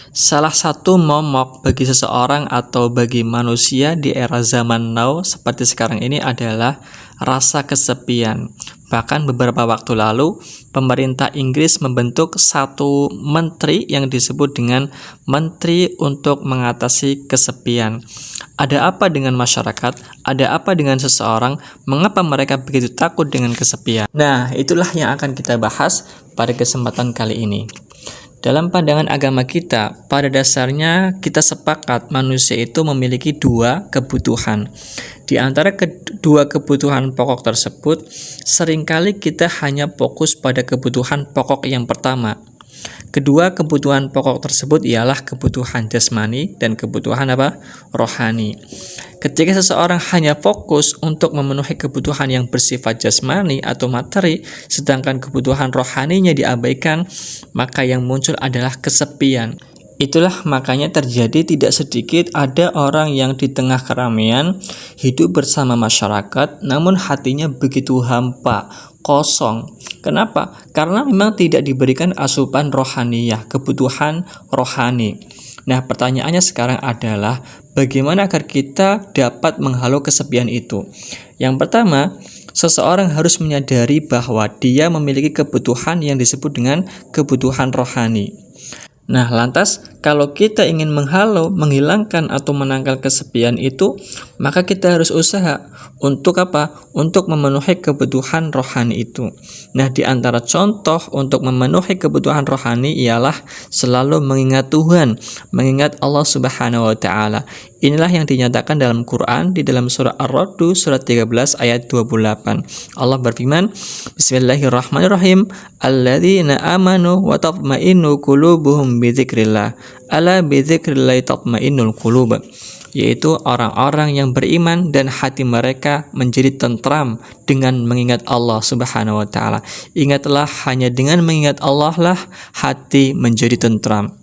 Salah satu momok bagi seseorang atau bagi manusia di era zaman now seperti sekarang ini adalah rasa kesepian. Bahkan beberapa waktu lalu, pemerintah Inggris membentuk satu menteri yang disebut dengan Menteri untuk Mengatasi Kesepian. Ada apa dengan masyarakat? Ada apa dengan seseorang? Mengapa mereka begitu takut dengan kesepian? Nah, itulah yang akan kita bahas pada kesempatan kali ini. Dalam pandangan agama kita, pada dasarnya kita sepakat manusia itu memiliki dua kebutuhan. Di antara kedua kebutuhan pokok tersebut, seringkali kita hanya fokus pada kebutuhan pokok yang pertama. Kedua kebutuhan pokok tersebut ialah kebutuhan jasmani dan kebutuhan rohani. Ketika seseorang hanya fokus untuk memenuhi kebutuhan yang bersifat jasmani atau materi, sedangkan kebutuhan rohaninya diabaikan, maka yang muncul adalah kesepian. Itulah makanya terjadi tidak sedikit ada orang yang di tengah keramaian hidup bersama masyarakat, namun hatinya begitu hampa, kosong. Kenapa? Karena memang tidak diberikan asupan rohaniyah, kebutuhan rohani. Nah, pertanyaannya sekarang adalah bagaimana agar kita dapat menghalau kesepian itu? Yang pertama, seseorang harus menyadari bahwa dia memiliki kebutuhan yang disebut dengan kebutuhan rohani. Nah, lantas kalau kita ingin menghalau, menghilangkan atau menangkal kesepian itu, maka kita harus usaha untuk apa? Untuk memenuhi kebutuhan rohani itu. Nah, di antara contoh untuk memenuhi kebutuhan rohani ialah selalu mengingat Tuhan, mengingat Allah Subhanahu wa taala. Inilah yang dinyatakan dalam Quran di dalam surah Ar-Ra'd surat 13 ayat 28. Allah berfirman, Bismillahirrahmanirrahim, Alladzina amanu wa tatma'innu qulubuhum bidzikrillah. Ala bidzikrillah tatma'innul qulub. Yaitu orang-orang yang beriman dan hati mereka menjadi tentram dengan mengingat Allah Subhanahu wa taala. Ingatlah, hanya dengan mengingat Allah lah hati menjadi tentram.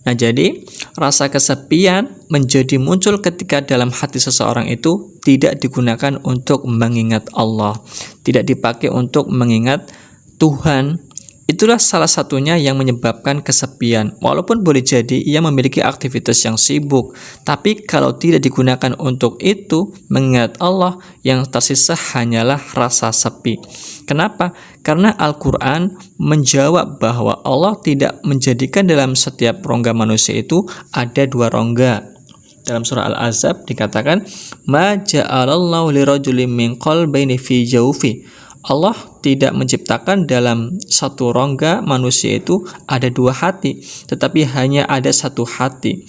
Nah, jadi rasa kesepian menjadi muncul ketika dalam hati seseorang itu tidak digunakan untuk mengingat Allah, tidak dipakai untuk mengingat Tuhan. Itulah salah satunya yang menyebabkan kesepian. Walaupun boleh jadi ia memiliki aktivitas yang sibuk, tapi kalau tidak digunakan untuk itu, mengingat Allah, yang tersisa hanyalah rasa sepi. Kenapa? Karena Al-Quran menjawab bahwa Allah tidak menjadikan dalam setiap rongga manusia itu ada dua rongga. Dalam surah Al-Ahzab dikatakan, Ma ja'alallahu lirajulin min qalbayni fi jawfi. Allah tidak menciptakan dalam satu rongga manusia itu ada dua hati, tetapi hanya ada satu hati.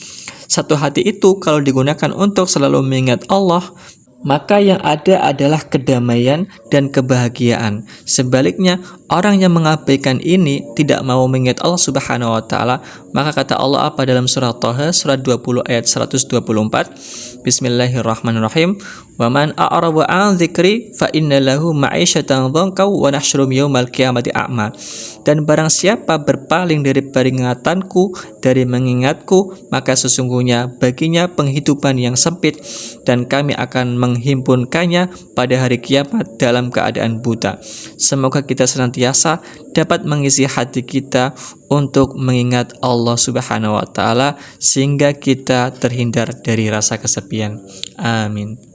Satu hati itu kalau digunakan untuk selalu mengingat Allah, maka yang ada adalah kedamaian dan kebahagiaan. Sebaliknya, orang yang mengabaikan ini, tidak mau mengingat Allah Subhanahu wa taala, maka kata Allah apa dalam surah Thaha surat 20 ayat 124, Bismillahirrahmanirrahim, wa man a'rada 'an dzikri fa inna lahu ma'isyatan dhanka wa nahsyurum yaumal qiyamati a'ma. Dan barang siapa berpaling dari peringatanku, dari mengingatku, maka sesungguhnya baginya penghidupan yang sempit, dan kami akan menghimpunkannya pada hari kiamat dalam keadaan buta. Semoga kita senantiasa dapat mengisi hati kita untuk mengingat Allah Subhanahu wa taala sehingga kita terhindar dari rasa kesepian. Amin.